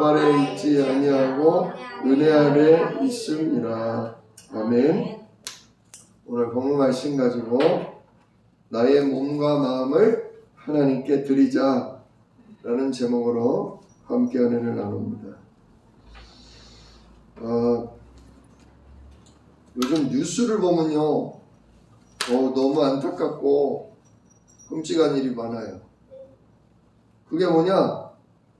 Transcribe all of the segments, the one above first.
법 아래 있지 아니하고 은혜 아래 있음이라. 아멘. 오늘 본문 말씀 가지고 나의 몸과 마음을 하나님께 드리자 라는 제목으로 함께 은혜를 나눕니다. 요즘 뉴스를 보면요, 너무 안타깝고 끔찍한 일이 많아요. 그게 뭐냐?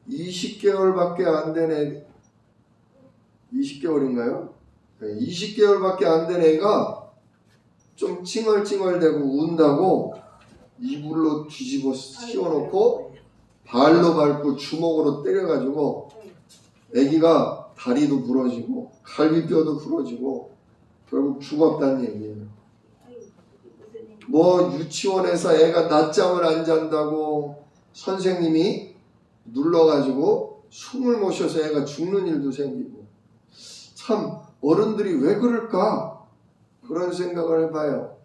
20개월밖에 안 된 애, 20개월인가요? 20개월밖에 안 된 애가 좀 칭얼칭얼대고 운다고 이불로 뒤집어 씌워놓고 발로 밟고 주먹으로 때려가지고 애기가 다리도 부러지고 갈비뼈도 부러지고 결국 죽었다는 얘기예요. 뭐 유치원에서 애가 낮잠을 안 잔다고 선생님이 눌러가지고 숨을 못 쉬어서 애가 죽는 일도 생기고, 참 어른들이 왜 그럴까 그런 생각을 해봐요.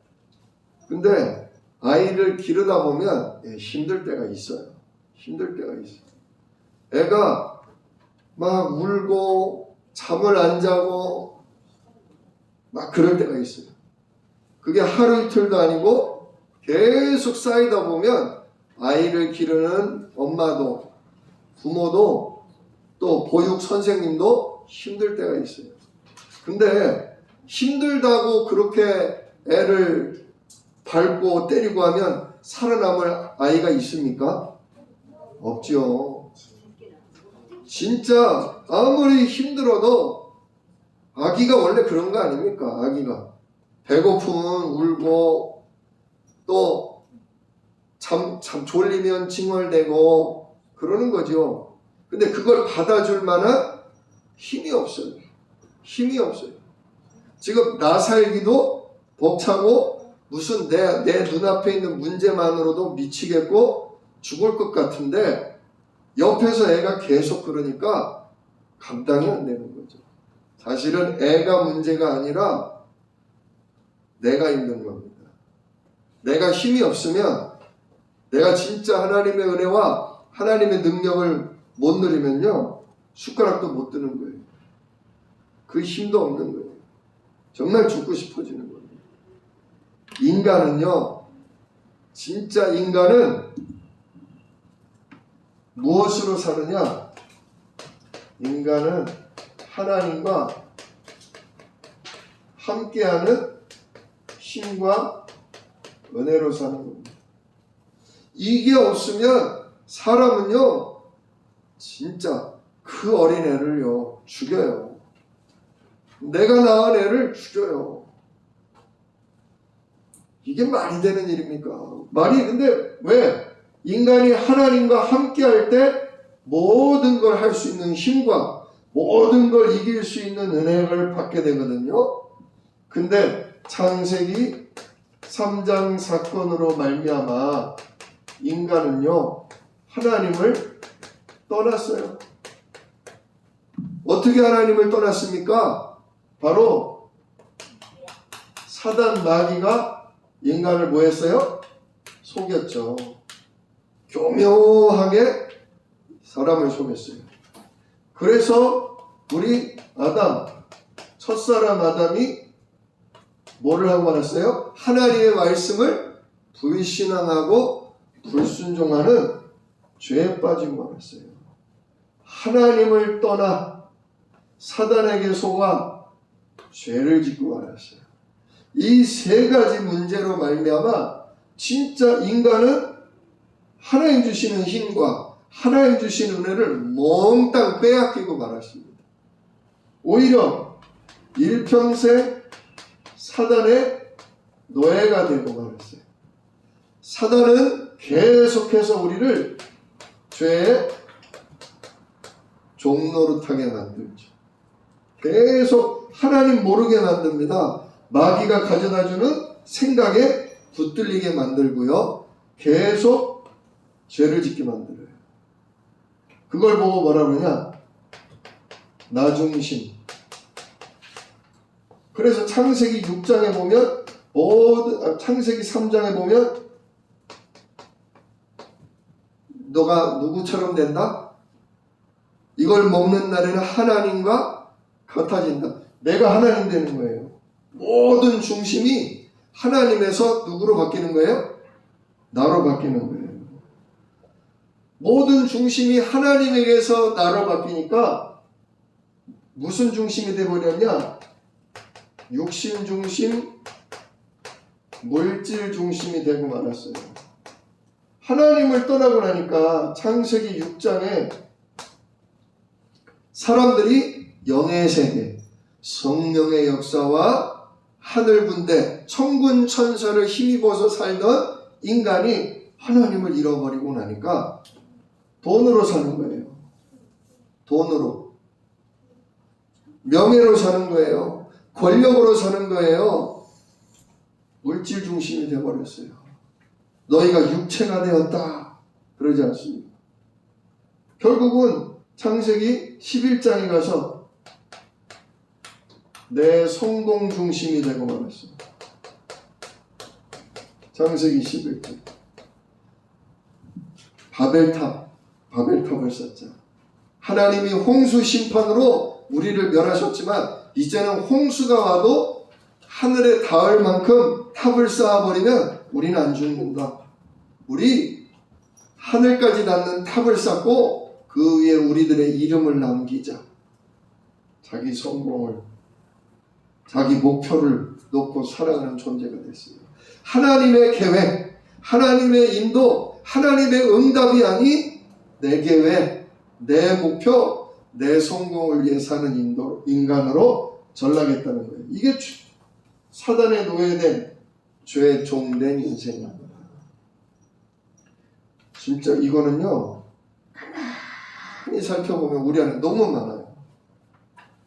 근데 아이를 기르다 보면 힘들 때가 있어요. 힘들 때가 있어요. 애가 막 울고 잠을 안 자고 막 그럴 때가 있어요. 그게 하루 이틀도 아니고 계속 쌓이다 보면 아이를 기르는 엄마도 부모도 또 보육 선생님도 힘들 때가 있어요. 근데 힘들다고 그렇게 애를 밟고 때리고 하면 살아남을 아이가 있습니까? 없죠. 진짜 아무리 힘들어도 아기가 원래 그런 거 아닙니까? 아기가 배고프면 울고 또 참 졸리면 칭얼대고 그러는 거죠. 근데 그걸 받아줄 만한 힘이 없어요. 힘이 없어요. 지금 나 살기도 벅차고 무슨 내 눈앞에 있는 문제만으로도 미치겠고 죽을 것 같은데 옆에서 애가 계속 그러니까 감당이 안 되는 거죠. 사실은 애가 문제가 아니라 내가 힘든 겁니다. 내가 힘이 없으면, 내가 진짜 하나님의 은혜와 하나님의 능력을 못 누리면요, 숟가락도 못 드는 거예요. 그 힘도 없는 거예요. 정말 죽고 싶어지는 거예요. 인간은요, 진짜 인간은 무엇으로 사느냐? 인간은 하나님과 함께하는 힘과 은혜로 사는 겁니다. 이게 없으면 사람은요, 진짜 그 어린애를요 죽여요. 내가 낳은 애를 죽여요. 이게 말이 되는 일입니까? 근데 왜? 인간이 하나님과 함께할 때 모든 걸 할 수 있는 힘과 모든 걸 이길 수 있는 은혜를 받게 되거든요. 근데 창세기 3장 사건으로 말미암아 인간은요, 하나님을 떠났어요. 어떻게 하나님을 떠났습니까? 바로 사단 마귀가 인간을 뭐 했어요? 속였죠. 교묘하게 사람을 속였어요. 그래서 우리 아담, 첫사람 아담이 뭐를 하고 말았어요? 하나님의 말씀을 불신앙하고 불순종하는 죄에 빠지고 말았어요. 하나님을 떠나 사단에게 속아 죄를 짓고 말았어요. 이 세 가지 문제로 말미암아 진짜 인간은 하나님 주시는 힘과 하나님 주시는 은혜를 몽땅 빼앗기고 말았습니다. 오히려 일평생 사단의 노예가 되고 말았어요. 사단은 계속해서 우리를 죄의 종노릇하게 만들죠. 계속 하나님 모르게 만듭니다. 마귀가 가져다주는 생각에 붙들리게 만들고요, 계속 죄를 짓게 만들어요. 그걸 보고 뭐라 그러냐? 나중심. 그래서 창세기 6장에 보면 창세기 3장에 보면 너가 누구처럼 된다? 이걸 먹는 날에는 하나님과 같아진다. 내가 하나님 되는 거예요. 모든 중심이 하나님에서 누구로 바뀌는 거예요? 나로 바뀌는 거예요. 모든 중심이 하나님에게서 나로 바뀌니까 무슨 중심이 되어버렸냐? 육신 중심, 물질 중심이 되고 말았어요. 하나님을 떠나고 나니까 창세기 6장에 사람들이 영의 세계, 성령의 역사와 하늘 분대, 천군 천사를 힘입어서 살던 인간이 하나님을 잃어버리고 나니까 돈으로 사는 거예요. 돈으로. 명예로 사는 거예요. 권력으로 사는 거예요. 물질 중심이 되어버렸어요. 너희가 육체가 되었다. 그러지 않습니까? 결국은 창세기 11장에 가서 내 성공 중심이 되고 말았어요. 창세기 11장. 바벨탑을 쌓자. 하나님이 홍수 심판으로 우리를 멸하셨지만 이제는 홍수가 와도 하늘에 닿을 만큼 탑을 쌓아버리면 우리는 안 죽는다. 우리 하늘까지 닿는 탑을 쌓고 그 위에 우리들의 이름을 남기자. 자기 성공을, 자기 목표를 놓고 살아가는 존재가 됐습니다. 하나님의 계획, 하나님의 인도, 하나님의 응답이 아닌 내 계획, 내 목표, 내 성공을 위해 사는 인간으로 전락했다는 거예요. 이게 사단의 노예된 죄의 종된 인생입니다. 진짜 이거는요, 가만히 살펴보면 우리 안에 너무 많아요.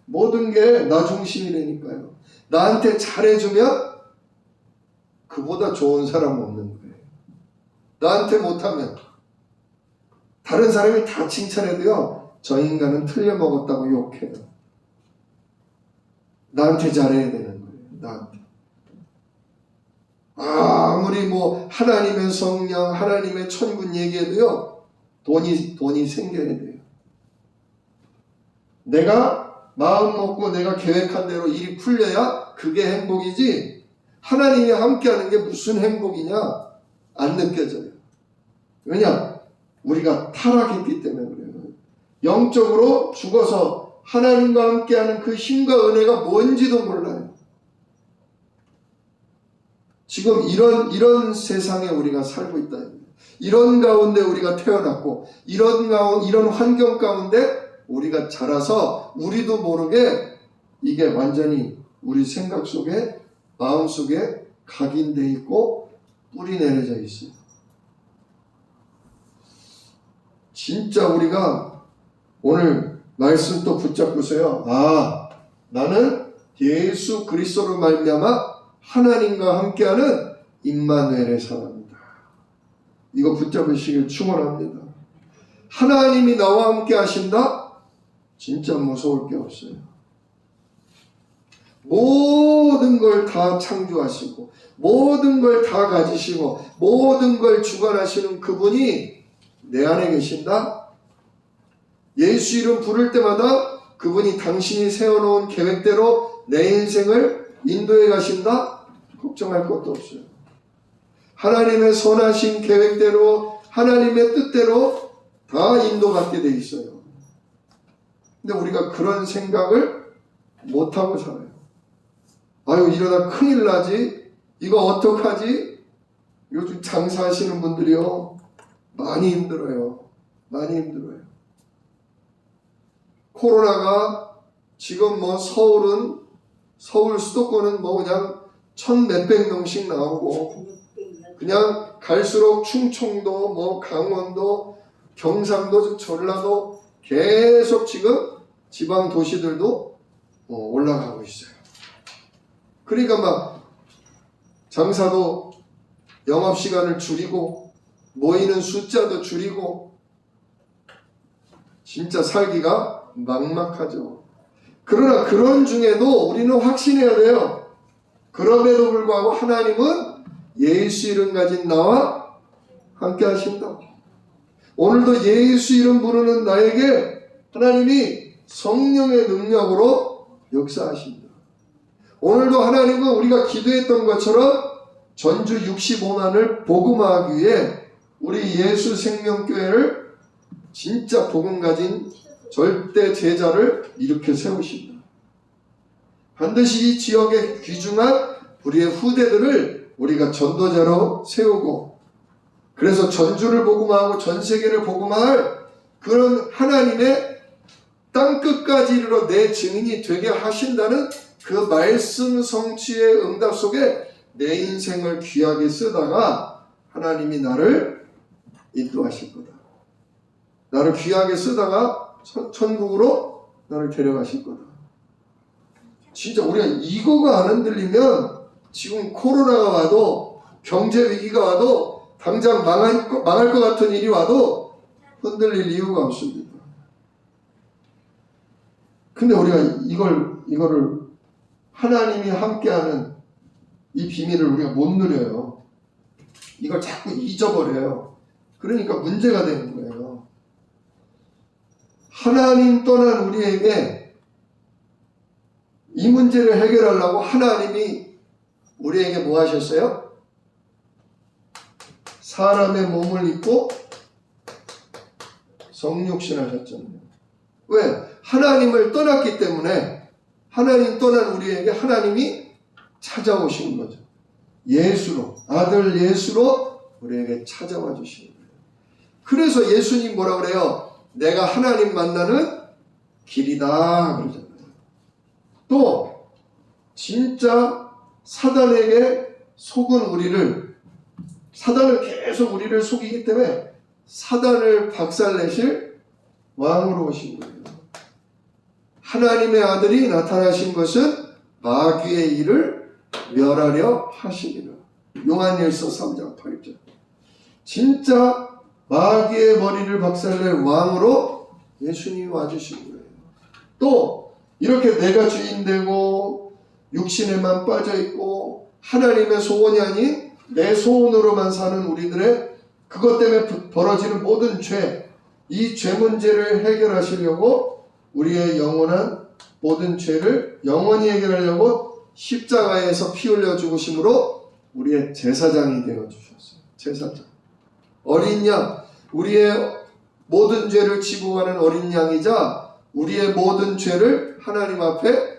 모든 게 나 중심이라니까요. 나한테 잘해주면 그보다 좋은 사람은 없는 거예요. 나한테 못하면 다른 사람이 다 칭찬해도요, 저 인간은 틀려먹었다고 욕해요. 나한테 잘해야 되는 거예요. 나한테. 아무리 뭐 하나님의 성령, 하나님의 천군 얘기해도요, 돈이 생겨야 돼요. 내가 마음 먹고 내가 계획한 대로 일이 풀려야 그게 행복이지, 하나님이 함께하는 게 무슨 행복이냐? 안 느껴져요. 왜냐? 우리가 타락했기 때문에 그래요. 영적으로 죽어서 하나님과 함께하는 그 힘과 은혜가 뭔지도 몰라요. 지금 이런 세상에 우리가 살고 있다. 이런 가운데 우리가 태어났고, 이런 환경 가운데 우리가 자라서 우리도 모르게 이게 완전히 우리 생각 속에, 마음 속에 각인되어 있고 뿌리 내려져 있어요. 진짜 우리가 오늘 말씀 또 붙잡고서요, 나는 예수 그리스도로 말미암아 하나님과 함께하는 임마누엘의 사람이다. 이거 붙잡으시길 축원합니다. 하나님이 나와 함께 하신다? 진짜 무서울 게 없어요. 모든 걸 다 창조하시고, 모든 걸 다 가지시고, 모든 걸 주관하시는 그분이 내 안에 계신다? 예수 이름 부를 때마다 그분이 당신이 세워놓은 계획대로 내 인생을 인도해 가신다? 걱정할 것도 없어요. 하나님의 선하신 계획대로, 하나님의 뜻대로 다 인도받게 돼 있어요. 근데 우리가 그런 생각을 못하고 살아요. 아유, 이러다 큰일 나지? 이거 어떡하지? 요즘 장사하시는 분들이요, 많이 힘들어요. 많이 힘들어요. 코로나가 지금 뭐 서울 수도권은 뭐 그냥 1,000몇백 명씩 나오고, 그냥 갈수록 충청도, 뭐 강원도, 경상도, 전라도 계속 지금 지방 도시들도 올라가고 있어요. 그러니까 막 장사도 영업시간을 줄이고 모이는 숫자도 줄이고 진짜 살기가 막막하죠. 그러나 그런 중에도 우리는 확신해야 돼요. 그럼에도 불구하고 하나님은 예수 이름 가진 나와 함께 하신다. 오늘도 예수 이름 부르는 나에게 하나님이 성령의 능력으로 역사하십니다. 오늘도 하나님은 우리가 기도했던 것처럼 전주 65만을 복음화하기 위해 우리 예수 생명교회를 진짜 복음 가진 절대 제자를 일으켜 세우십니다. 반드시 이 지역에 귀중한 우리의 후대들을 우리가 전도자로 세우고, 그래서 전주를 복음화하고 전 세계를 복음화할 그런 하나님의 땅끝까지 이르러 내 증인이 되게 하신다는 그 말씀 성취의 응답 속에 내 인생을 귀하게 쓰다가 하나님이 나를 인도하실 거다. 나를 귀하게 쓰다가 천국으로 나를 데려가실 거다. 진짜 우리가 이거가 안 흔들리면 지금 코로나가 와도 경제 위기가 와도 당장 망할 것 같은 일이 와도 흔들릴 이유가 없습니다. 근데 우리가 이거를 하나님이 함께하는 이 비밀을 우리가 못 누려요. 이걸 자꾸 잊어버려요. 그러니까 문제가 되는 거예요. 하나님 떠난 우리에게 이 문제를 해결하려고 하나님이 우리에게 뭐 하셨어요? 사람의 몸을 입고 성육신 하셨잖아요. 왜? 하나님을 떠났기 때문에 하나님 떠난 우리에게 하나님이 찾아오시는 거죠. 예수로, 아들 예수로 우리에게 찾아와 주시는 거예요. 그래서 예수님 뭐라 그래요? 내가 하나님 만나는 길이다 그러잖아요. 또 진짜 사단에게 속은 우리를, 사단은 계속 우리를 속이기 때문에 사단을 박살내실 왕으로 오신 거예요. 하나님의 아들이 나타나신 것은 마귀의 일을 멸하려 하시니라. 요한일서 3장 8절. 진짜 마귀의 머리를 박살낼 왕으로 예수님이 와주신 거예요. 또 이렇게 내가 주인 되고 육신에만 빠져있고 하나님의 소원이 아닌 내 소원으로만 사는 우리들의 그것 때문에 벌어지는 모든 죄, 이 죄 문제를 해결하시려고 우리의 영원한 모든 죄를 영원히 해결하려고 십자가에서 피 흘려 죽으심으로 우리의 제사장이 되어 주셨어요. 제사장. 어린 양, 우리의 모든 죄를 지고 가는 어린 양이자 우리의 모든 죄를 하나님 앞에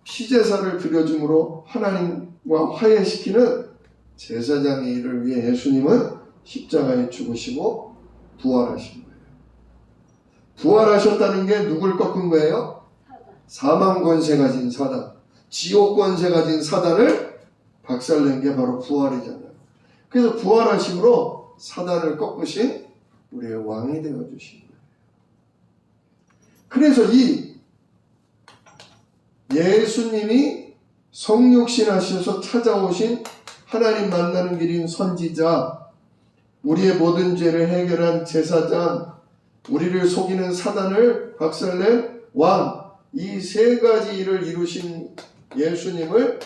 피제사를 드려줌으로 하나님과 화해시키는 제사장의 일을 위해 예수님은 십자가에 죽으시고 부활하신 거예요. 부활하셨다는 게 누굴 꺾은 거예요? 사망 권세 가진 사단, 지옥 권세 가진 사단을 박살낸 게 바로 부활이잖아요. 그래서 부활하심으로 사단을 꺾으신 우리의 왕이 되어주신 거예요. 그래서 이 예수님이 성육신 하셔서 찾아오신 하나님 만나는 길인 선지자, 우리의 모든 죄를 해결한 제사장, 우리를 속이는 사단을 박살낸 왕, 이 세 가지 일을 이루신 예수님을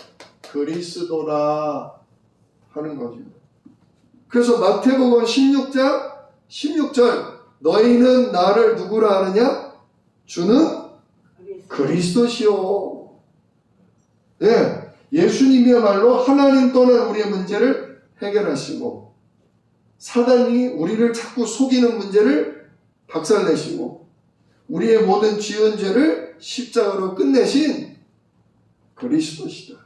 그리스도라 하는 거죠. 그래서 마태복음 16장 16절, 너희는 나를 누구라 하느냐? 주는 그리스도시요. 네, 예수님이야말로 하나님 떠난 우리의 문제를 해결하시고 사단이 우리를 자꾸 속이는 문제를 박살내시고 우리의 모든 지은 죄를 십자가로 끝내신 그리스도시다.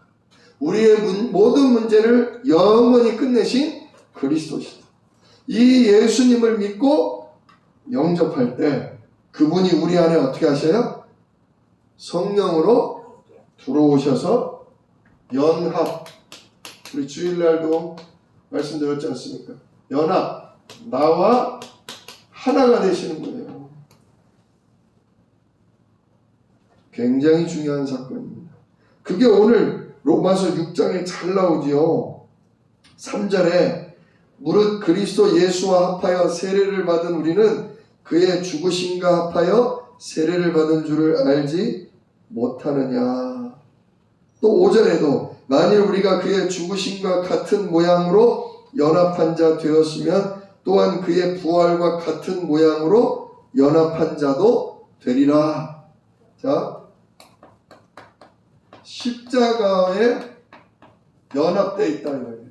우리의 모든 문제를 영원히 끝내신 그리스도시다. 이 예수님을 믿고 영접할 때 그분이 우리 안에 어떻게 하셔요? 성령으로 들어오셔서 연합, 우리 주일날도 말씀드렸지 않습니까? 연합, 나와 하나가 되시는 거예요. 굉장히 중요한 사건입니다. 그게 오늘 로마서 6장에 잘 나오지요. 3절에 무릇 그리스도 예수와 합하여 세례를 받은 우리는 그의 죽으심과 합하여 세례를 받은 줄을 알지 못하느냐. 또 5절에도 만일 우리가 그의 죽으심과 같은 모양으로 연합한 자 되었으면 또한 그의 부활과 같은 모양으로 연합한 자도 되리라. 자, 십자가에 연합되어 있다 이거예요.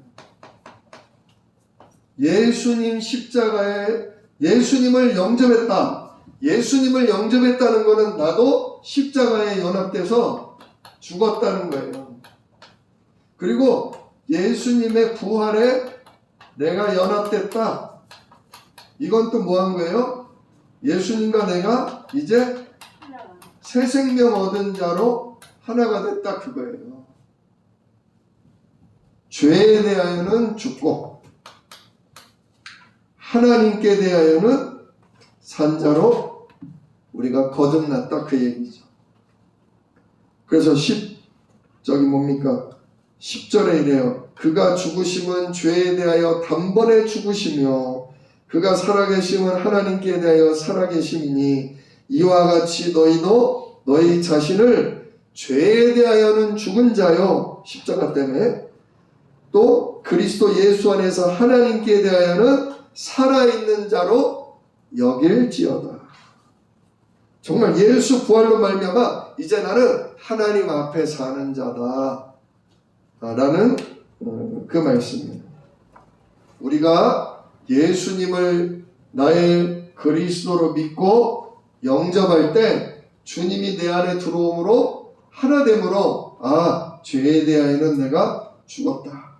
예수님 십자가에 예수님을 영접했다. 예수님을 영접했다는 것은 나도 십자가에 연합돼서 죽었다는 거예요. 그리고 예수님의 부활에 내가 연합됐다. 이건 또 뭐 한 거예요? 예수님과 내가 이제 새 생명 얻은 자로 하나가 됐다 그거예요. 죄에 대하여는 죽고 하나님께 대하여는 산 자로 우리가 거듭났다 그 얘기죠. 그래서 10절에 이래요. 그가 죽으심은 죄에 대하여 단번에 죽으시며 그가 살아계심은 하나님께 대하여 살아계심이니 이와 같이 너희도 너희 자신을 죄에 대하여는 죽은 자요 십자가 때문에 또 그리스도 예수 안에서 하나님께 대하여는 살아있는 자로 여길지어다. 정말 예수 부활로 말미암아 이제 나는 하나님 앞에 사는 자다 라는 그 말씀입니다. 우리가 예수님을 나의 그리스도로 믿고 영접할 때 주님이 내 안에 들어옴으로 하나됨으로 죄에 대하여는 내가 죽었다.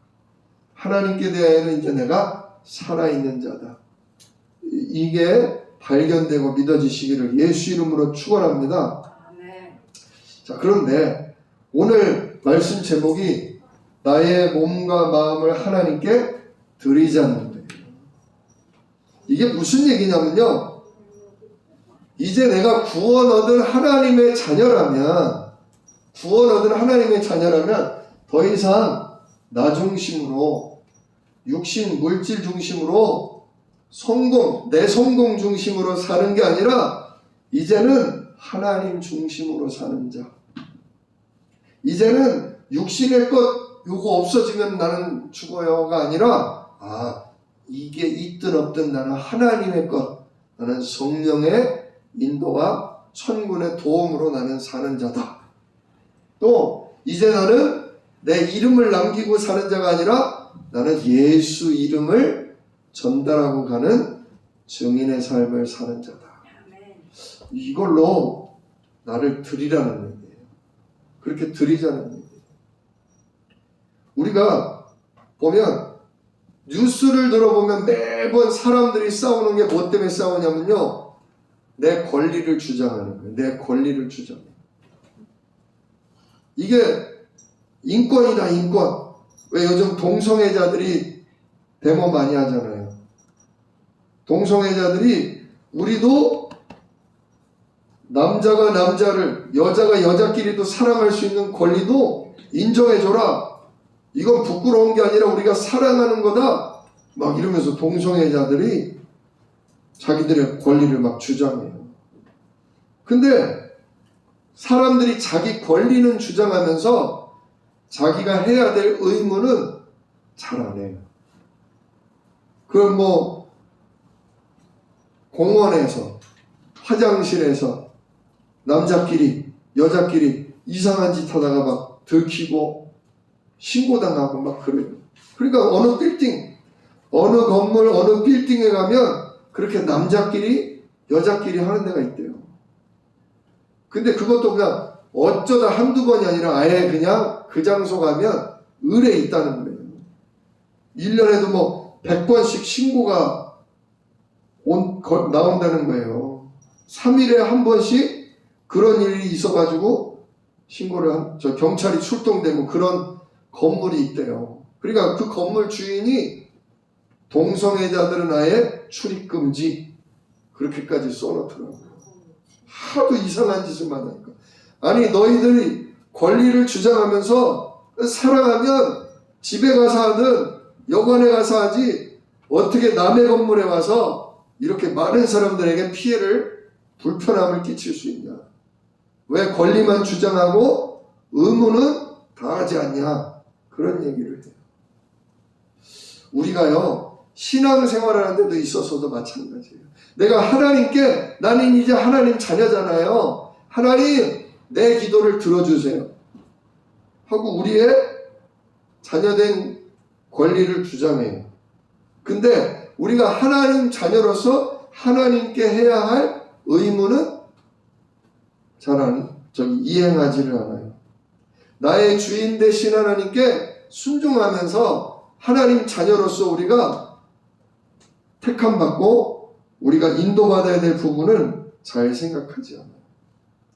하나님께 대하여는 이제 내가 살아있는 자다. 이게 발견되고 믿어지시기를 예수 이름으로 축원합니다. 자, 그런데 오늘 말씀 제목이 나의 몸과 마음을 하나님께 드리자는 거예요. 이게 무슨 얘기냐면요. 이제 내가 구원 얻은 하나님의 자녀라면 더 이상 나 중심으로 육신 물질 중심으로 내 성공 중심으로 사는 게 아니라 이제는 하나님 중심으로 사는 자. 이제는 육신의 것 요거 없어지면 나는 죽어요가 아니라 이게 있든 없든 나는 하나님의 것, 나는 성령의 인도와 천군의 도움으로 나는 사는 자다. 또 이제 나는 내 이름을 남기고 사는 자가 아니라 나는 예수 이름을 전달하고 가는 증인의 삶을 사는 자다. 이걸로 나를 드리라는 얘기예요. 그렇게 드리자는 얘기예요. 우리가 보면 뉴스를 들어보면 매번 사람들이 싸우는 게 뭐 때문에 싸우냐면요. 내 권리를 주장하는 거예요. 내 권리를 주장해요. 이게 인권이다, 인권. 왜 요즘 동성애자들이 데모 많이 하잖아요. 동성애자들이 우리도 남자가 남자를, 여자가 여자끼리도 사랑할 수 있는 권리도 인정해줘라. 이건 부끄러운 게 아니라 우리가 사랑하는 거다. 막 이러면서 동성애자들이 자기들의 권리를 막 주장해요. 근데 사람들이 자기 권리는 주장하면서 자기가 해야 될 의무는 잘 안 해요. 그럼 뭐 공원에서, 화장실에서 남자끼리, 여자끼리 이상한 짓 하다가 막 들키고 신고당하고 막 그래요. 그러니까 어느 빌딩, 어느 건물, 어느 빌딩에 가면 그렇게 남자끼리, 여자끼리 하는 데가 있대요. 근데 그것도 그냥 어쩌다 한두 번이 아니라 아예 그냥 그 장소 가면 의뢰 있다는 거예요. 1년에도 뭐 100번씩 신고가 나온다는 거예요. 3일에 한 번씩 그런 일이 있어가지고 신고를 경찰이 출동되고 그런 건물이 있대요. 그러니까 그 건물 주인이 동성애자들은 아예 출입금지 그렇게까지 써놓더라고요. 하도 이상한 짓을 하니까. 아니 너희들이 권리를 주장하면서 사랑하면 집에 가서 하든 여관에 가서 하지 어떻게 남의 건물에 와서 이렇게 많은 사람들에게 피해를 불편함을 끼칠 수 있냐. 왜 권리만 주장하고 의무는 다 하지 않냐. 그런 얘기를 해요. 우리가요 신앙생활하는 데도 있어서도 마찬가지예요. 내가 하나님께, 나는 이제 하나님 자녀잖아요. 하나님, 내 기도를 들어주세요 하고 우리의 자녀된 권리를 주장해요. 근데 우리가 하나님 자녀로서 하나님께 해야 할 의무는 이행하지를 않아요. 나의 주인 되신 하나님께 순종하면서 하나님 자녀로서 우리가 택함받고 우리가 인도받아야 될 부분을 잘 생각하지 않아요.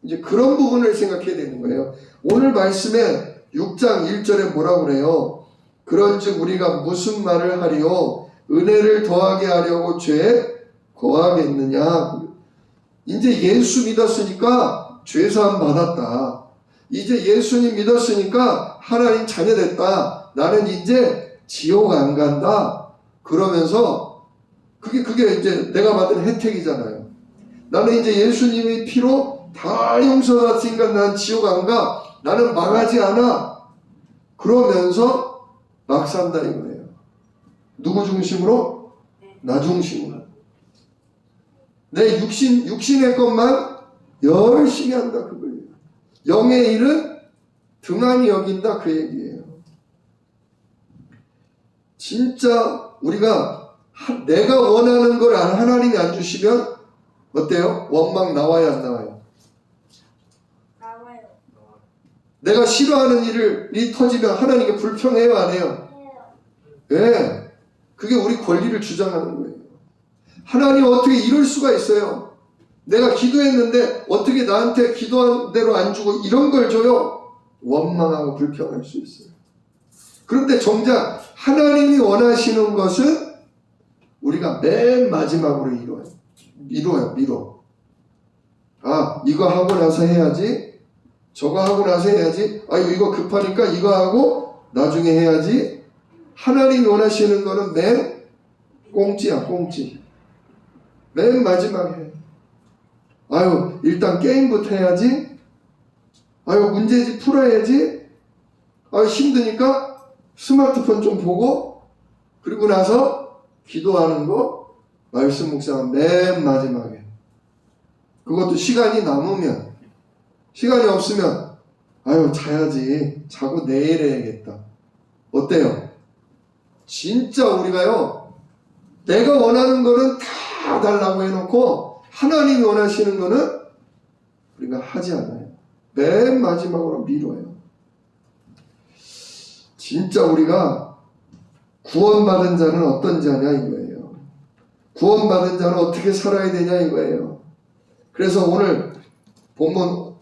이제 그런 부분을 생각해야 되는 거예요. 오늘 말씀에 6장 1절에 뭐라고 그래요? 그런즉 우리가 무슨 말을 하리요? 은혜를 더하게 하려고 죄에 거하겠느냐? 이제 예수 믿었으니까 죄사함 받았다. 이제 예수님 믿었으니까 하나님 자녀 됐다. 나는 이제 지옥 안 간다. 그러면서 그게 이제 내가 받은 혜택이잖아요. 나는 이제 예수님의 피로 다 용서받았으니까 난 지옥 안 가. 나는 망하지 않아. 그러면서 막 산다 이거예요. 누구 중심으로? 나 중심으로. 내 육신의 것만 열심히 한다 그거예요. 영의 일은 등한히 여긴다 그 얘기예요. 진짜 우리가 내가 원하는 걸 하나님이 안 주시면 어때요? 원망 나와요 안 나와요? 나와요. 내가 싫어하는 일이 터지면 하나님께 불평해요 안 해요? 네. 그게 우리 권리를 주장하는 거예요. 하나님 어떻게 이럴 수가 있어요? 내가 기도했는데 어떻게 나한테 기도한 대로 안 주고 이런 걸 줘요? 원망하고 불평할 수 있어요. 그런데 정작 하나님이 원하시는 것은 우리가 맨 마지막으로 미뤄요. 아, 이거 하고 나서 해야지. 저거 하고 나서 해야지. 아, 이거 급하니까 이거 하고 나중에 해야지. 하나님이 원하시는 거는 맨 꽁지야, 꽁지. 맨 마지막에. 아유, 일단 게임부터 해야지. 아유, 문제집 풀어야지. 아유, 힘드니까 스마트폰 좀 보고, 그리고 나서 기도하는 거, 말씀 묵상은 맨 마지막에. 그것도 시간이 남으면, 시간이 없으면, 아유, 자야지. 자고 내일 해야겠다. 어때요? 진짜 우리가요, 내가 원하는 거는 다 달라고 해놓고, 하나님이 원하시는 거는 우리가 하지 않아요. 맨 마지막으로 미뤄요. 진짜 우리가 구원받은 자는 어떤 자냐 이거예요. 구원받은 자는 어떻게 살아야 되냐 이거예요. 그래서 오늘 본문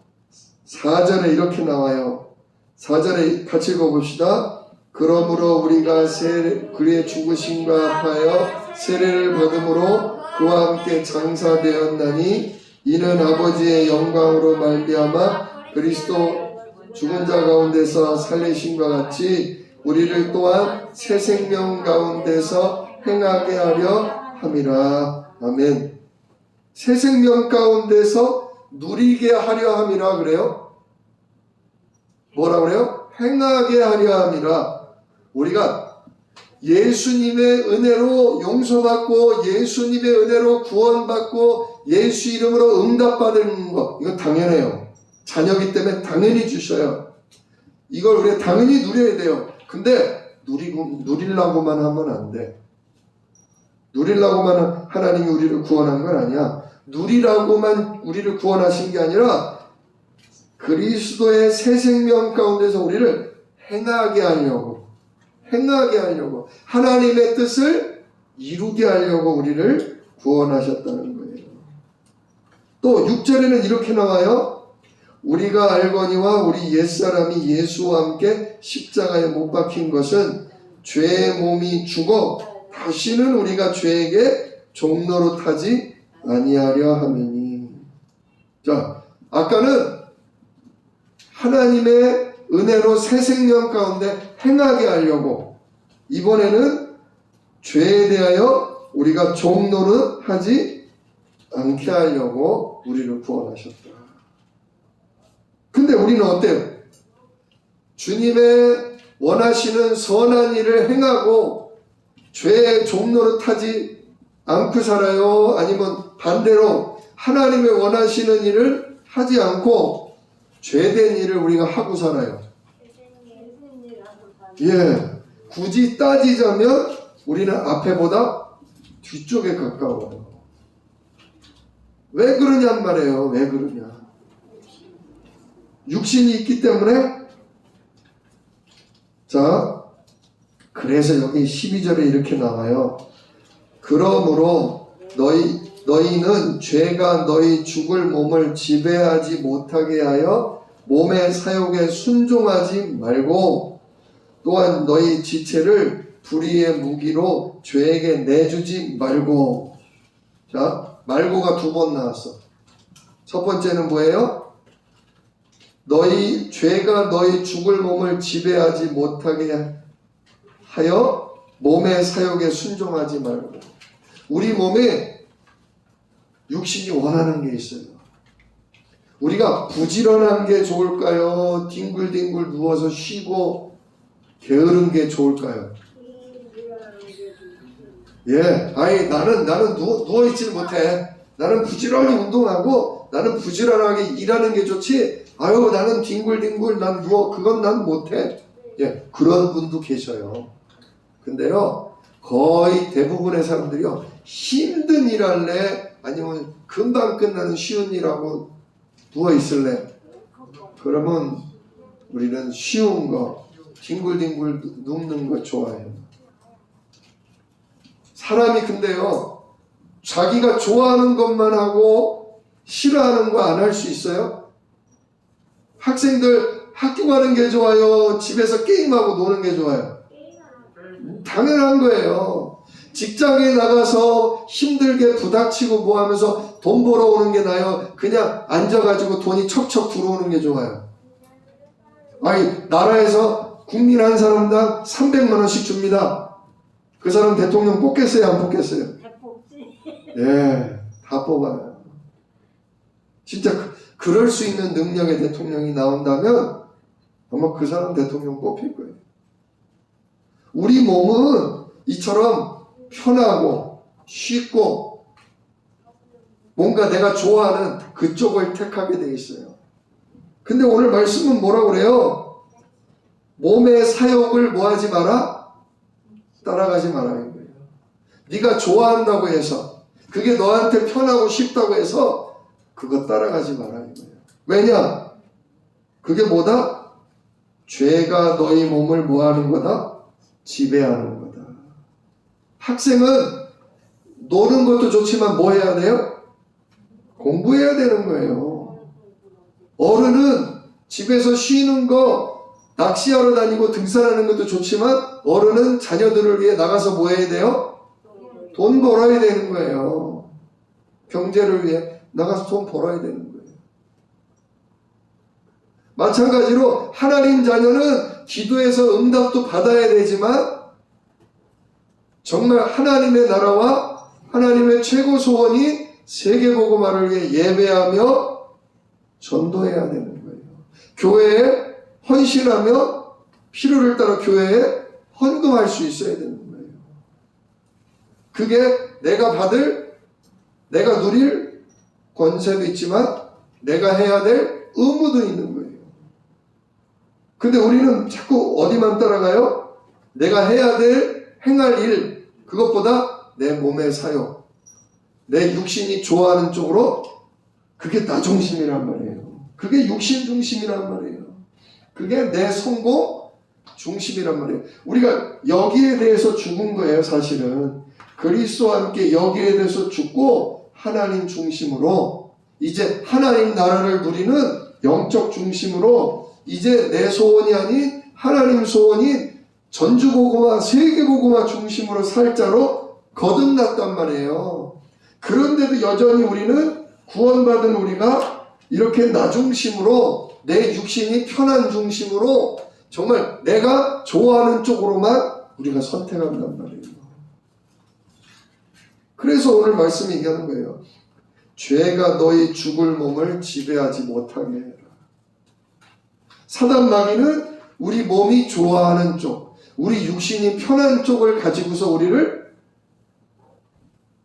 4절에 이렇게 나와요. 4절에 같이 읽어봅시다. 그러므로 우리가 그의 죽으심과 합하여 세례를 받음으로 그와 함께 장사되었나니 이는 아버지의 영광으로 말미암아 그리스도 죽은 자 가운데서 살리심과 같이 우리를 또한 새 생명 가운데서 행하게 하려 함이라. 아멘. 새 생명 가운데서 누리게 하려 함이라 그래요? 뭐라 그래요? 행하게 하려 함이라. 우리가 예수님의 은혜로 용서받고 예수님의 은혜로 구원받고 예수 이름으로 응답받는 것, 이건 당연해요. 자녀기 때문에 당연히 주셔요. 이걸 우리가 당연히 누려야 돼요. 근데 누리려고만 하면 안 돼. 누리려고만 하나님이 우리를 구원한 건 아니야. 누리라고만 우리를 구원하신 게 아니라 그리스도의 새 생명 가운데서 우리를 행하게 하려고 하나님의 뜻을 이루게 하려고 우리를 구원하셨다는 거예요. 또 6절에는 이렇게 나와요. 우리가 알거니와 우리 옛사람이 예수와 함께 십자가에 못 박힌 것은 죄의 몸이 죽어 다시는 우리가 죄에게 종노릇하지 아니하려 함이니. 자, 아까는 하나님의 은혜로 새 생명 가운데 행하게 하려고, 이번에는 죄에 대하여 우리가 종노릇하지 않게 하려고 우리를 구원하셨다. 근데 우리는 어때요? 주님의 원하시는 선한 일을 행하고 죄의 종노릇하지 않고 살아요? 아니면 반대로 하나님의 원하시는 일을 하지 않고 죄된 일을 우리가 하고 살아요? 예, 굳이 따지자면 우리는 앞에보다 뒤쪽에 가까워요. 왜 그러냔 말이에요. 왜 그러냐? 육신이 있기 때문에. 자, 그래서 여기 12절에 이렇게 나와요. 그러므로 너희는 죄가 너희 죽을 몸을 지배하지 못하게 하여 몸의 사욕에 순종하지 말고, 또한 너희 지체를 불의의 무기로 죄에게 내주지 말고. 자, 말고가 2번 나왔어. 첫 번째는 뭐예요? 죄가 너희 죽을 몸을 지배하지 못하게 하여 몸의 사욕에 순종하지 말고. 우리 몸에 육신이 원하는 게 있어요. 우리가 부지런한 게 좋을까요? 뒹굴뒹굴 누워서 쉬고 게으른 게 좋을까요? 예, 아니 나는 누워있질 못해. 나는 부지런히 운동하고 나는 부지런하게 일하는 게 좋지. 아유, 나는 뒹굴뒹굴 난 누워, 그건 난 못해. 예, 그런 분도 계셔요. 근데요, 거의 대부분의 사람들이요, 힘든 일 할래? 아니면 금방 끝나는 쉬운 일하고 누워있을래? 그러면 우리는 쉬운 거, 뒹굴뒹굴 눕는 거 좋아해요. 사람이 근데요, 자기가 좋아하는 것만 하고 싫어하는 거 안 할 수 있어요? 학생들 학교 가는 게 좋아요? 집에서 게임하고 노는 게 좋아요? 당연한 거예요. 직장에 나가서 힘들게 부닥치고 뭐 하면서 돈 벌어오는 게 나아요? 그냥 앉아가지고 돈이 척척 들어오는 게 좋아요? 아니, 나라에서 국민 한 사람당 300만 원씩 줍니다. 그 사람 대통령 뽑겠어요? 안 뽑겠어요? 다 뽑지. 예, 다 뽑아요. 진짜 그럴 수 있는 능력의 대통령이 나온다면 아마 그 사람 대통령 뽑힐 거예요. 우리 몸은 이처럼 편하고 쉽고 뭔가 내가 좋아하는 그쪽을 택하게 돼 있어요. 근데 오늘 말씀은 뭐라고 그래요? 몸의 사욕을 뭐 하지 마라? 따라가지 마라 이거예요. 네가 좋아한다고 해서, 그게 너한테 편하고 쉽다고 해서 그거 따라가지 마라 이거예요. 왜냐? 그게 뭐다? 죄가 너희 몸을 뭐 하는 거다? 지배하는 거다. 학생은 노는 것도 좋지만 뭐 해야 돼요? 공부해야 되는 거예요. 어른은 집에서 쉬는 거, 낚시하러 다니고 등산하는 것도 좋지만 어른은 자녀들을 위해 나가서 뭐 해야 돼요? 돈 벌어야 되는 거예요. 경제를 위해 나가서 돈 벌어야 되는 거예요. 마찬가지로 하나님 자녀는 기도해서 응답도 받아야 되지만 정말 하나님의 나라와 하나님의 최고 소원이 세계복음화를 위해 예배하며 전도해야 되는 거예요. 교회에 헌신하며 필요를 따라 교회에 헌금할 수 있어야 되는 거예요. 그게 내가 누릴 권세도 있지만 내가 해야 될 의무도 있는 거예요. 근데 우리는 자꾸 어디만 따라가요? 내가 해야 될 행할 일, 그것보다 내 몸의 사욕, 내 육신이 좋아하는 쪽으로, 그게 나 중심이란 말이에요. 그게 육신 중심이란 말이에요. 그게 내 성공 중심이란 말이에요. 우리가 여기에 대해서 죽은 거예요. 사실은 그리스도와 함께 여기에 대해서 죽고 하나님 중심으로, 이제 하나님 나라를 누리는 영적 중심으로, 이제 내 소원이 아닌 하나님 소원인 전주복음화 세계복음화 중심으로 살 자로 거듭났단 말이에요. 그런데도 여전히 우리는, 구원받은 우리가 이렇게 나 중심으로, 내 육신이 편한 중심으로 정말 내가 좋아하는 쪽으로만 우리가 선택한단 말이에요. 그래서 오늘 말씀 얘기하는 거예요. 죄가 너희 죽을 몸을 지배하지 못하게 해라. 사단 마귀는 우리 몸이 좋아하는 쪽, 우리 육신이 편한 쪽을 가지고서 우리를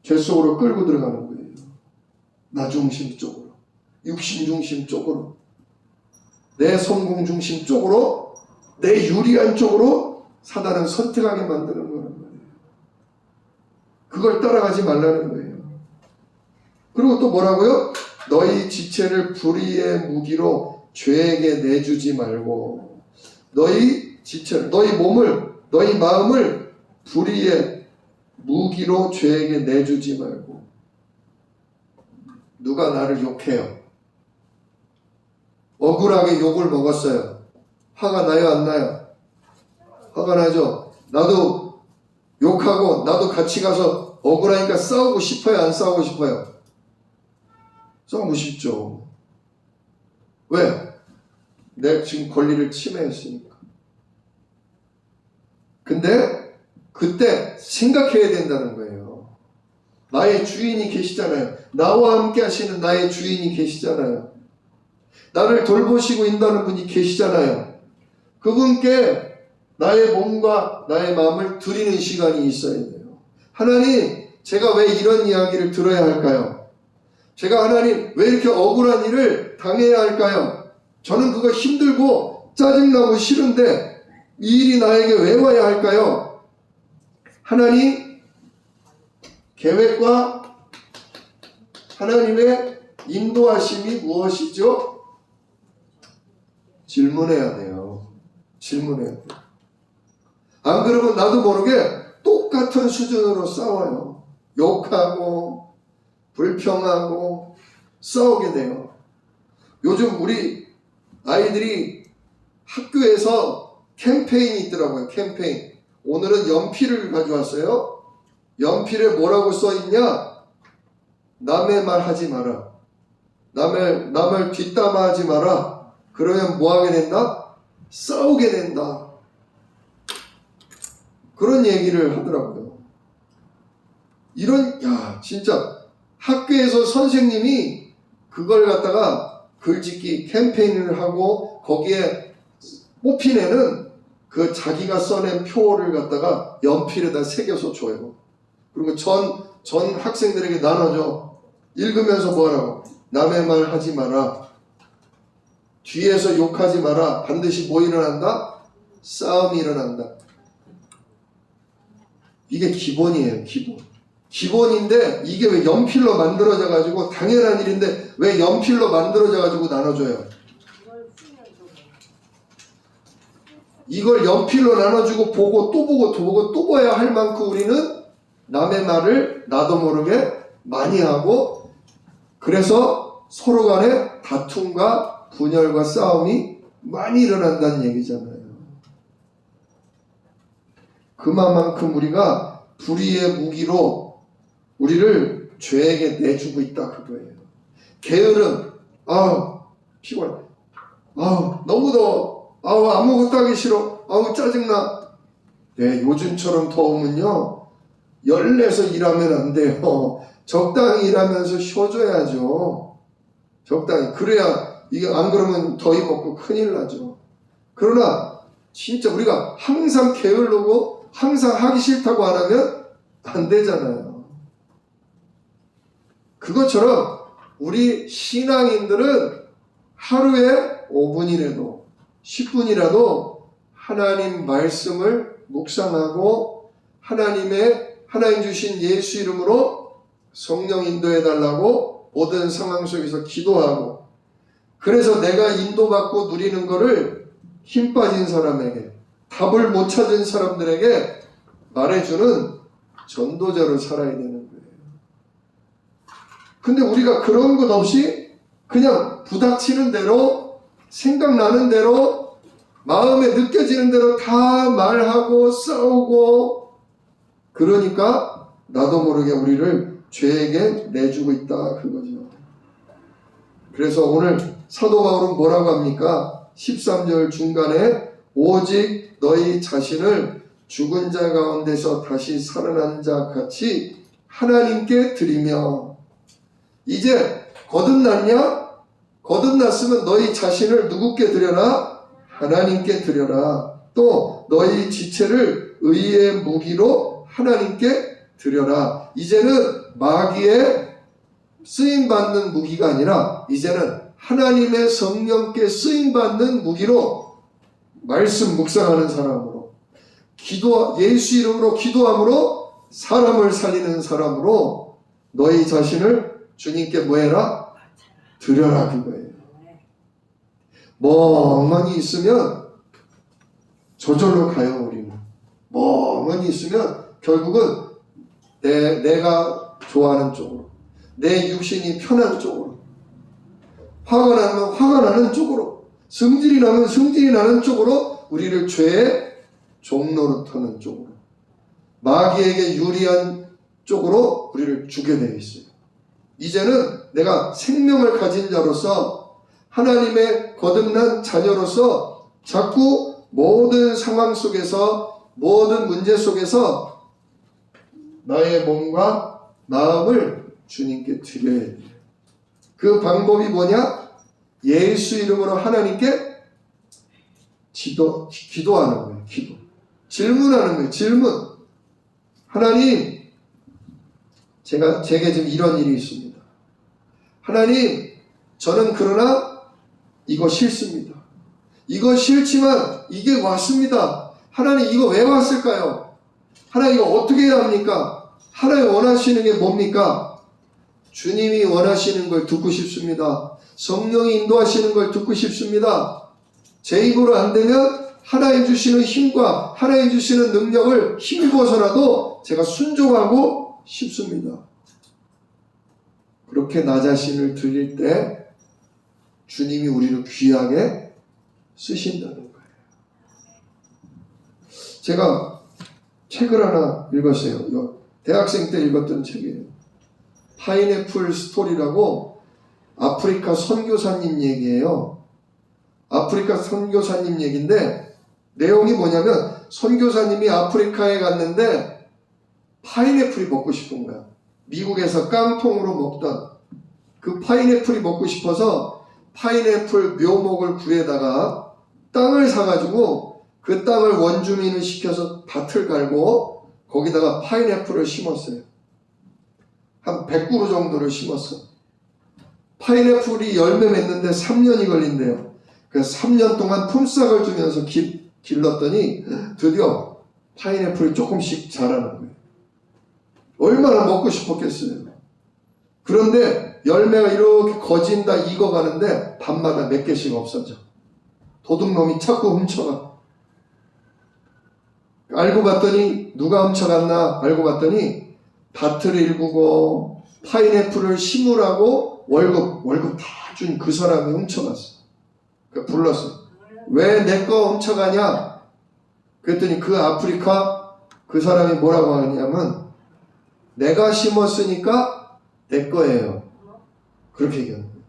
죄 속으로 끌고 들어가는 거예요. 나 중심 쪽으로, 육신 중심 쪽으로, 내 성공 중심 쪽으로, 내 유리한 쪽으로 사단은 선택하게 만드는 거란 말이에요. 그걸 따라가지 말라는 거예요. 그리고 또 뭐라고요? 너희 지체를 불의의 무기로 죄에게 내주지 말고, 너희 지체를, 너희 몸을, 너희 마음을 불의의 무기로 죄에게 내주지 말고. 누가 나를 욕해요. 억울하게 욕을 먹었어요. 화가 나요, 안 나요? 화가 나죠? 나도 욕하고 나도 같이 가서 억울하니까 싸우고 싶어요, 안 싸우고 싶어요? 싸우고 싶죠. 왜? 내 지금 권리를 침해했으니까. 근데 그때 생각해야 된다는 거예요. 나의 주인이 계시잖아요. 나와 함께 하시는 나의 주인이 계시잖아요. 나를 돌보시고 인도하는 분이 계시잖아요. 그분께 나의 몸과 나의 마음을 드리는 시간이 있어야 돼요. 하나님, 제가 왜 이런 이야기를 들어야 할까요? 제가 하나님, 왜 이렇게 억울한 일을 당해야 할까요? 저는 그거 힘들고 짜증나고 싫은데 이 일이 나에게 왜 와야 할까요? 하나님, 계획과 하나님의 인도하심이 무엇이죠? 질문해야 돼요. 질문해야 돼요. 안 그러면 나도 모르게 똑같은 수준으로 싸워요. 욕하고 불평하고 싸우게 돼요. 요즘 우리 아이들이 학교에서 캠페인이 있더라고요. 캠페인. 오늘은 연필을 가져왔어요. 연필에 뭐라고 써있냐? 남의 말 하지 마라. 남을 뒷담화하지 마라. 그러면 뭐 하게 된다? 싸우게 된다. 그런 얘기를 하더라고요. 진짜 학교에서 선생님이 그걸 갖다가 글짓기 캠페인을 하고 거기에 뽑힌 애는 그 자기가 써낸 표를 갖다가 연필에다 새겨서 줘요. 그리고 전 학생들에게 나눠줘. 읽으면서 뭐하라고? 남의 말 하지 마라. 뒤에서 욕하지 마라. 반드시 뭐 일어난다? 싸움이 일어난다. 이게 기본이에요. 기본인데 이게 왜 연필로 만들어져 가지고 당연한 일인데 왜 연필로 만들어져 가지고 나눠줘요? 이걸 연필로 나눠주고 보고 또 보고 또 보고 또 봐야 할 만큼 우리는 남의 말을 나도 모르게 많이 하고 그래서 서로 간에 다툼과 분열과 싸움이 많이 일어난다는 얘기잖아요. 그만큼 우리가 불의의 무기로 우리를 죄에게 내주고 있다 그거예요. 게으름, 피곤해, 너무 더워, 아무것도 하기 싫어, 짜증나. 네, 요즘처럼 더우면요 열내서 일하면 안 돼요. 적당히 일하면서 쉬어줘야죠. 적당히. 그래야 이게 안 그러면 더위 먹고 큰일 나죠. 그러나 진짜 우리가 항상 게으르고 항상 하기 싫다고 안 하면 안 되잖아요. 그것처럼 우리 신앙인들은 하루에 5분이라도 10분이라도 하나님 말씀을 묵상하고 하나님 주신 예수 이름으로 성령 인도해 달라고 모든 상황 속에서 기도하고 그래서 내가 인도받고 누리는 거를 힘 빠진 사람에게 답을 못 찾은 사람들에게 말해주는 전도자로 살아야 되는 거예요. 근데 우리가 그런 것 없이 그냥 부닥치는 대로 생각나는 대로 마음에 느껴지는 대로 다 말하고 싸우고 그러니까 나도 모르게 우리를 죄에게 내주고 있다 그거죠. 그래서 오늘 사도 바울은 뭐라고 합니까? 13절 중간에 오직 너희 자신을 죽은 자 가운데서 다시 살아난 자 같이 하나님께 드리며 이제 거듭났냐? 거듭났으면 너희 자신을 누구께 드려라? 하나님께 드려라. 또 너희 지체를 의의 무기로 하나님께 드려라. 이제는 마귀의 쓰임받는 무기가 아니라 이제는 하나님의 성령께 쓰임받는 무기로 말씀 묵상하는 사람으로 예수 이름으로 기도함으로 사람을 살리는 사람으로 너희 자신을 주님께 뭐해라? 드려라 그거예요. 멍하니 있으면 저절로 가요. 우리는 멍하니 있으면 결국은 내가 좋아하는 쪽으로, 내 육신이 편한 쪽으로, 화가 나면 화가 나는 쪽으로, 성질이 나면 성질이 나는 쪽으로 우리를 죄의 종노릇하는 쪽으로, 마귀에게 유리한 쪽으로 우리를 주게 되어 있어요. 이제는 내가 생명을 가진 자로서 하나님의 거듭난 자녀로서 자꾸 모든 상황 속에서 모든 문제 속에서 나의 몸과 마음을 주님께 드려야 돼요. 그 방법이 뭐냐? 예수 이름으로 하나님께 기도하는 거예요. 기도. 질문하는 거예요. 질문. 하나님, 제게 지금 이런 일이 있습니다. 하나님, 저는 그러나 이거 싫습니다. 이거 싫지만 이게 왔습니다. 하나님, 이거 왜 왔을까요? 하나님, 이거 어떻게 해야 합니까? 하나님 원하시는 게 뭡니까? 주님이 원하시는 걸 듣고 싶습니다. 성령이 인도하시는 걸 듣고 싶습니다. 제 입으로 안 되면 하나님 주시는 힘과 하나님 주시는 능력을 힘입어서라도 제가 순종하고 싶습니다. 그렇게 나 자신을 드릴 때 주님이 우리를 귀하게 쓰신다는 거예요. 제가 책을 하나 읽었어요. 대학생 때 읽었던 책이에요. 파인애플 스토리라고 아프리카 선교사님 얘기예요. 아프리카 선교사님 얘기인데 내용이 뭐냐면 선교사님이 아프리카에 갔는데 파인애플이 먹고 싶은 거야. 미국에서 깡통으로 먹던 그 파인애플이 먹고 싶어서 파인애플 묘목을 구해다가 땅을 사가지고 그 땅을 원주민을 시켜서 밭을 갈고 거기다가 파인애플을 심었어요. 한 100그루 정도를 심었어. 파인애플이 열매 맺는데 3년이 걸린대요. 그래서 3년 동안 품삯을 주면서 길렀더니 드디어 파인애플이 조금씩 자라는 거예요. 얼마나 먹고 싶었겠어요. 그런데 열매가 이렇게 거진다 익어가는데 밤마다 몇 개씩 없어져. 도둑놈이 자꾸 훔쳐가. 알고 봤더니 누가 훔쳐갔나 알고 봤더니 밭을 일구고 파인애플을 심으라고 월급 다 준 그 사람이 훔쳐갔어. 불렀어. 왜 내 거 훔쳐가냐? 그랬더니 그 아프리카 그 사람이 뭐라고 하냐면 내가 심었으니까 내 거예요. 그렇게 얘기하는 거예요.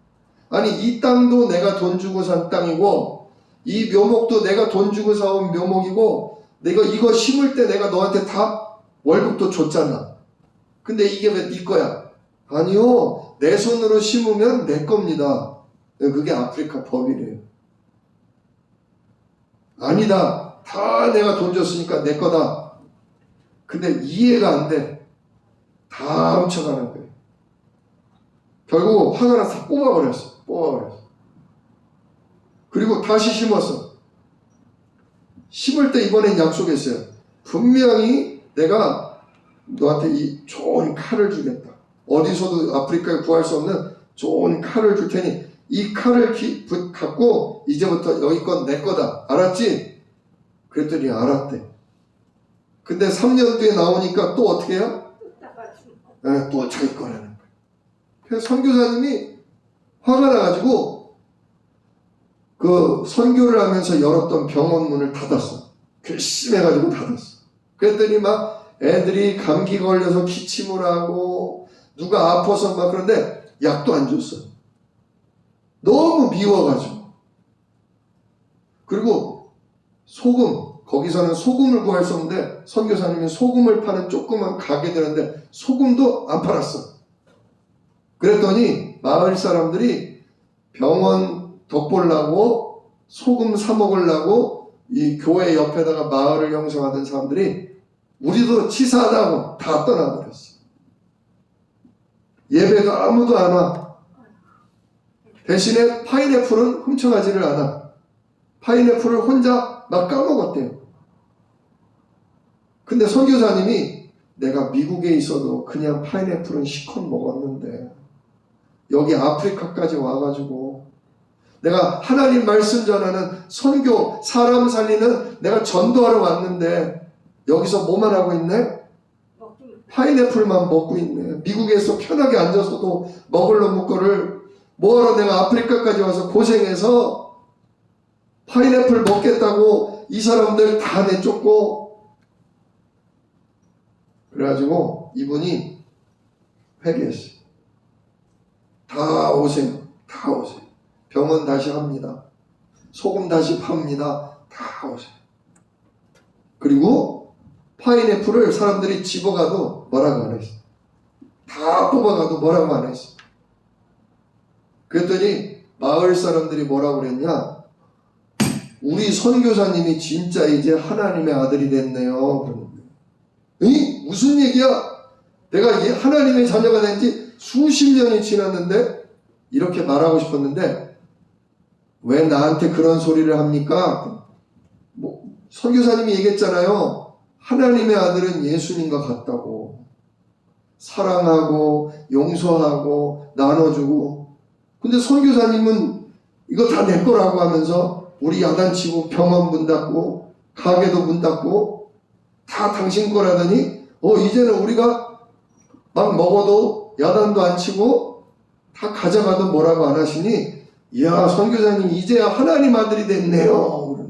아니 이 땅도 내가 돈 주고 산 땅이고 이 묘목도 내가 돈 주고 사온 묘목이고 내가 이거 심을 때 내가 너한테 다 월급도 줬잖아. 근데 이게 왜 네 거야? 아니요. 내 손으로 심으면 내 겁니다. 그게 아프리카 법이래요. 아니다. 다 내가 돈 줬으니까 내 거다. 근데 이해가 안 돼. 다 훔쳐가는 거예요. 결국 화가 나서 뽑아버렸어. 그리고 다시 심었어. 심을 때 이번엔 약속했어요. 분명히 내가 너한테 이 좋은 칼을 주겠다. 어디서도 아프리카에 구할 수 없는 좋은 칼을 줄 테니 이 칼을 갖고 이제부터 여기 건 내 거다. 알았지? 그랬더니 알았대. 근데 3년 뒤에 나오니까 또 어떻게 해요? 또 자기 거라는 거예요. 그래서 선교사님이 화가 나가지고 그 선교를 하면서 열었던 병원 문을 닫았어. 결심해가지고 닫았어. 그랬더니 막 애들이 감기 걸려서 기침을 하고 누가 아파서 막 그런데 약도 안 줬어. 너무 미워가지고. 그리고 소금, 거기서는 소금을 구할 수 없는데 선교사님이 소금을 파는 조그만 가게 되는데 소금도 안 팔았어. 그랬더니 마을 사람들이 병원 덕보려고 소금 사 먹으려고 이 교회 옆에다가 마을을 형성하던 사람들이 우리도 치사하다고 다 떠나버렸어. 예배도 아무도 안 와. 대신에 파인애플은 훔쳐가지를 않아. 파인애플을 혼자 막 까먹었대요. 근데 선교사님이 내가 미국에 있어도 그냥 파인애플은 실컷 먹었는데 여기 아프리카까지 와가지고 내가 하나님 말씀 전하는 선교 사람 살리는 내가 전도하러 왔는데 여기서 뭐만 하고 있네? 파인애플만 먹고 있네. 미국에서 편하게 앉아서도 먹을 놈의 거를 뭐하러 내가 아프리카까지 와서 고생해서 파인애플 먹겠다고 이 사람들 다 내쫓고. 그래가지고 이분이 회개했어요. 다 오세요. 다 오세요. 병원 다시 합니다. 소금 다시 팝니다. 다 오세요. 그리고 파인애플을 사람들이 집어가도 뭐라고 안 했어. 다 뽑아가도 뭐라고 안 했어. 그랬더니 마을 사람들이 뭐라고 그랬냐. 우리 선교사님이 진짜 이제 하나님의 아들이 됐네요. 그러는 거예요. 에이? 무슨 얘기야? 내가 하나님의 자녀가 된 지 수십 년이 지났는데 이렇게 말하고 싶었는데 왜 나한테 그런 소리를 합니까? 선교사님이 얘기했잖아요. 하나님의 아들은 예수님과 같다고. 사랑하고 용서하고 나눠주고. 근데 선교사님은 이거 다 내 거라고 하면서 우리 야단치고 병원 문 닫고 가게도 문 닫고 다 당신 거라더니 이제는 우리가 막 먹어도 야단도 안 치고 다 가져가도 뭐라고 안 하시니 이야 선교사님 이제야 하나님 아들이 됐네요.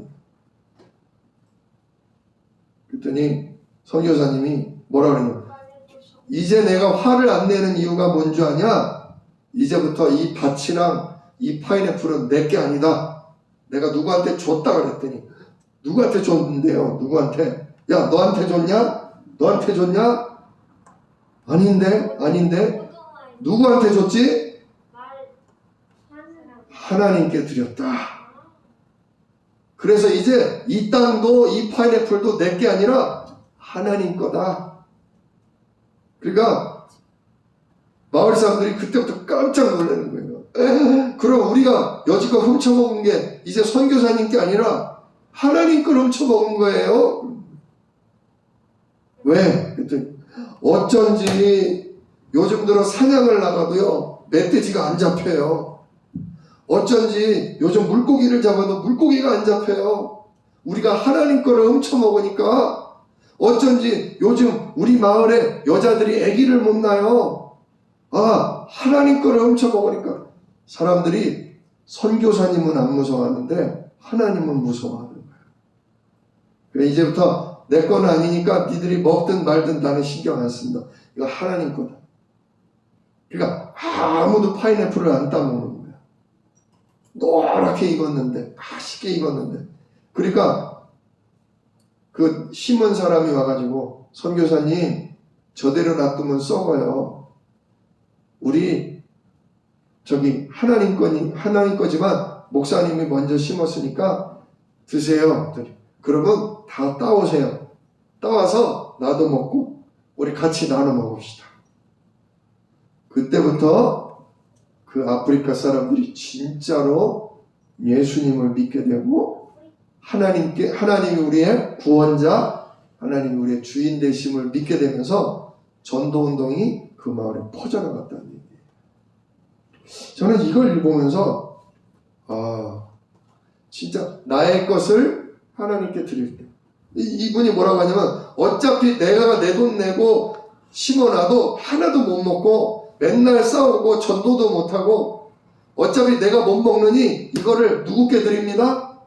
그랬더니 선교사님이 뭐라 그러냐. 이제 내가 화를 안 내는 이유가 뭔 줄 아냐? 이제부터 이 밭이랑 이 파인애플은 내게 아니다. 내가 누구한테 줬다 그랬더니 누구한테 줬는데요? 누구한테? 야 너한테 줬냐? 너한테 줬냐? 아닌데 누구한테 줬지? 하나님께 드렸다. 그래서 이제 이 땅도 이 파인애플도 내게 아니라 하나님 거다. 그러니까 마을 사람들이 그때부터 깜짝 놀라는 거예요. 그럼 우리가 여지껏 훔쳐먹은 게 이제 선교사님 게 아니라 하나님 걸 훔쳐먹은 거예요. 왜? 그랬더니 어쩐지 요즘 들어 사냥을 나가도요 멧돼지가 안 잡혀요. 어쩐지 요즘 물고기를 잡아도 물고기가 안 잡혀요. 우리가 하나님 거를 훔쳐먹으니까 어쩐지 요즘 우리 마을에 여자들이 아기를 못 낳아요. 하나님 거를 훔쳐먹으니까 사람들이 선교사님은 안 무서워하는데 하나님은 무서워하는 거예요. 그래 이제부터 내 거는 아니니까 니들이 먹든 말든 나는 신경 안 쓴다. 이거 하나님 거다. 그러니까 아무도 파인애플을 안 따먹는 거야. 노랗게 익었는데 맛있게 익었는데 그러니까 그 심은 사람이 와가지고 선교사님 저대로 놔두면 썩어요. 우리 저기 하나님 거지만 목사님이 먼저 심었으니까 드세요. 그러면 다 따오세요. 따와서 나도 먹고 우리 같이 나눠 먹읍시다. 그때부터 그 아프리카 사람들이 진짜로 예수님을 믿게 되고 하나님이 우리의 구원자, 하나님이 우리의 주인 되심을 믿게 되면서 전도운동이 그 마을에 퍼져나갔다는 얘기예요. 저는 이걸 읽으면서 진짜 나의 것을 하나님께 드릴 때 이분이 뭐라고 하냐면 어차피 내가 내 돈 내고 심어놔도 하나도 못 먹고 맨날 싸우고 전도도 못하고 어차피 내가 못 먹느니 이거를 누구께 드립니다?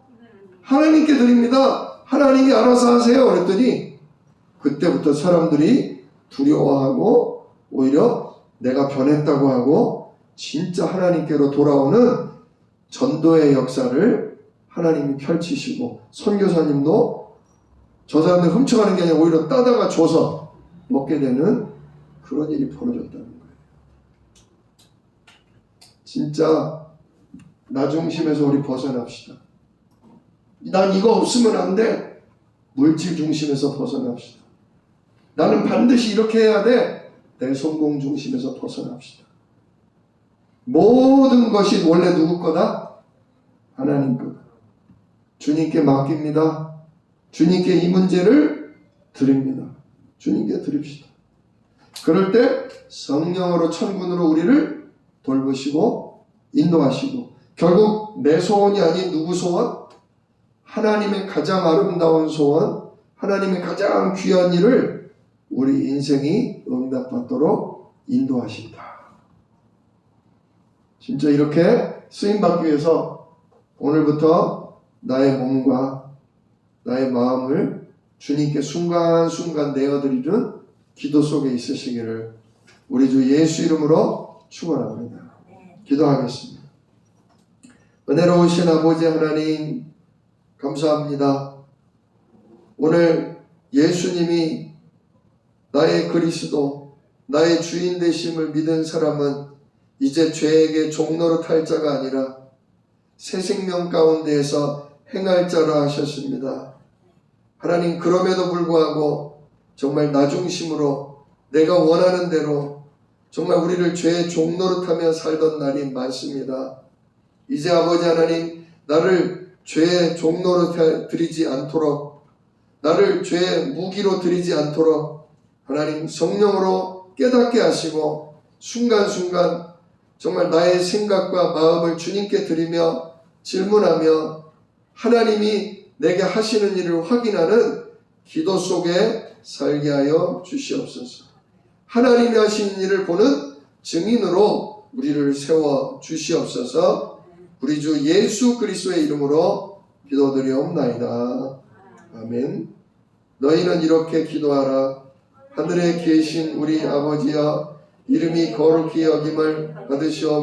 하나님께 드립니다. 하나님이 알아서 하세요. 그랬더니 그때부터 사람들이 두려워하고 오히려 내가 변했다고 하고 진짜 하나님께로 돌아오는 전도의 역사를 하나님이 펼치시고 선교사님도 저 사람들 훔쳐가는 게 아니라 오히려 따다가 줘서 먹게 되는 그런 일이 벌어졌다는 거예요. 진짜 나 중심에서 우리 벗어납시다. 난 이거 없으면 안 돼. 물질 중심에서 벗어납시다. 나는 반드시 이렇게 해야 돼. 내 성공 중심에서 벗어납시다. 모든 것이 원래 누구 거다? 하나님 거다. 주님께 맡깁니다. 주님께 이 문제를 드립니다. 주님께 드립시다. 그럴 때 성령으로 천군으로 우리를 돌보시고 인도하시고, 결국 내 소원이 아닌 누구 소원? 하나님의 가장 아름다운 소원, 하나님의 가장 귀한 일을 우리 인생이 응답받도록 인도하신다. 진짜 이렇게 쓰임받기 위해서 오늘부터 나의 몸과 나의 마음을 주님께 순간순간 내어드리는 기도 속에 있으시기를 우리 주 예수 이름으로 축원합니다. 기도하겠습니다. 은혜로우신 아버지 하나님, 감사합니다. 오늘 예수님이 나의 그리스도, 나의 주인 되심을 믿은 사람은 이제 죄에게 종노릇할 자가 아니라 새 생명 가운데에서 행할 자라 하셨습니다. 하나님, 그럼에도 불구하고 정말 나 중심으로 내가 원하는 대로 정말 우리를 죄의 종노릇하며 살던 날이 많습니다. 이제 아버지 하나님, 나를 죄의 종노릇 드리지 않도록, 나를 죄의 무기로 드리지 않도록 하나님 성령으로 깨닫게 하시고, 순간순간 정말 나의 생각과 마음을 주님께 드리며 질문하며 하나님이 내게 하시는 일을 확인하는 기도 속에 살게 하여 주시옵소서. 하나님이 하시는 일을 보는 증인으로 우리를 세워 주시옵소서. 우리 주 예수 그리스도의 이름으로 기도드리옵나이다. 아멘. 너희는 이렇게 기도하라. 하늘에 계신 우리 아버지여, 이름이 거룩히 여김을 받으시오.